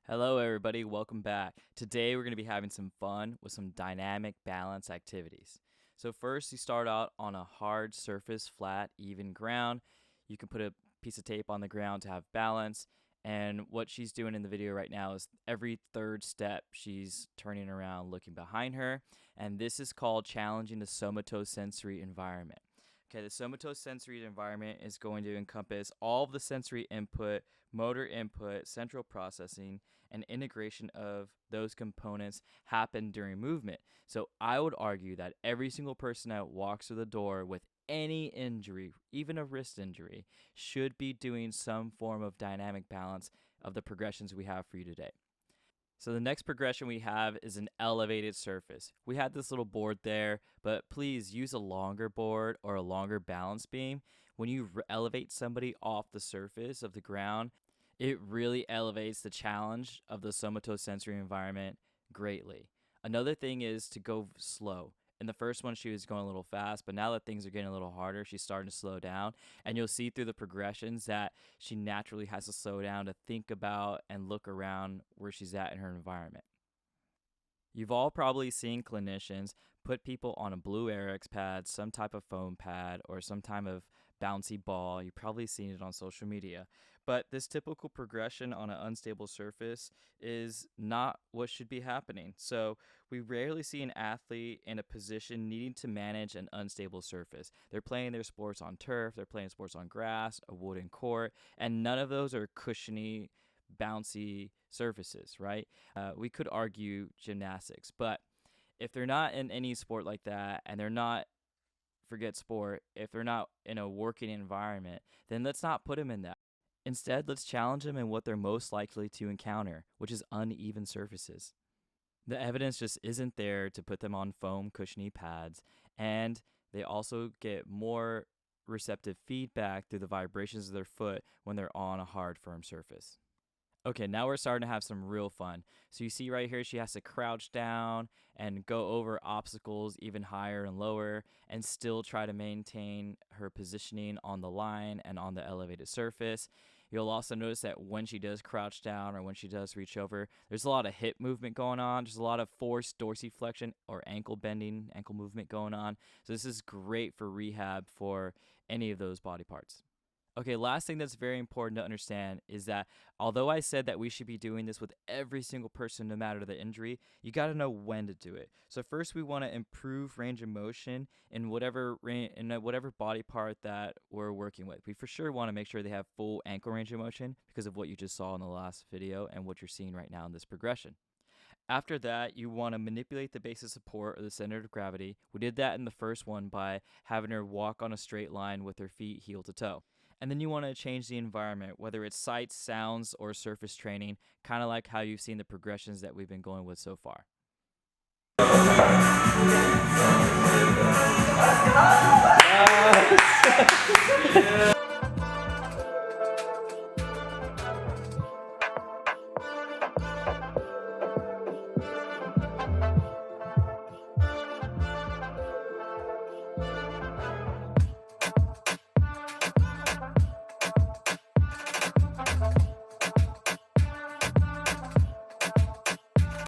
Hello, everybody. Welcome back. Today, we're going to be having some fun with some dynamic balance activities. So, first, you start out on a hard surface, flat, even ground. You can put a piece of tape on the ground to have balance. And what she's doing in the video right now is every third step, she's turning around, looking behind her. And this is called challenging the somatosensory environment. Okay, the somatosensory environment is going to encompass all of the sensory input, motor input, central processing, and integration of those components happen during movement. So I would argue that every single person that walks through the door with any injury, even a wrist injury, should be doing some form of dynamic balance of the progressions we have for you today. So the next progression we have is an elevated surface. We had this little board there, but please use a longer board or a longer balance beam. When you elevate somebody off the surface of the ground, it really elevates the challenge of the somatosensory environment greatly. Another thing is to go slow. In the first one, she was going a little fast, but now that things are getting a little harder, she's starting to slow down. And you'll see through the progressions that she naturally has to slow down to think about and look around where she's at in her environment. You've all probably seen clinicians put people on a blue Airx pad, some type of foam pad, or some type of bouncy ball. You've probably seen it on social media. But this typical progression on an unstable surface is not what should be happening. So we rarely see an athlete in a position needing to manage an unstable surface. They're playing their sports on turf, they're playing sports on grass, a wooden court, and none of those are cushiony, bouncy surfaces, right? We could argue gymnastics, but if they're not in any sport like that and they're not, forget sport, if they're not in a working environment, then let's not put them in that. Instead, let's challenge them in what they're most likely to encounter, which is uneven surfaces. The evidence just isn't there to put them on foam cushiony pads, and they also get more receptive feedback through the vibrations of their foot when they're on a hard, firm surface. Okay, now we're starting to have some real fun. So you see right here, she has to crouch down and go over obstacles even higher and lower and still try to maintain her positioning on the line and on the elevated surface. You'll also notice that when she does crouch down or when she does reach over, there's a lot of hip movement going on. There's a lot of forced dorsiflexion or ankle bending, ankle movement going on. So this is great for rehab for any of those body parts. Okay, last thing that's very important to understand is that although I said that we should be doing this with every single person no matter the injury, you got to know when to do it. So first we want to improve range of motion in whatever body part that we're working with. We for sure want to make sure they have full ankle range of motion because of what you just saw in the last video and what you're seeing right now in this progression. After that, you want to manipulate the base of support or the center of gravity. We did that in the first one by having her walk on a straight line with her feet heel to toe. And then you want to change the environment, whether it's sights, sounds, or surface training, kind of like how you've seen the progressions that we've been going with so far.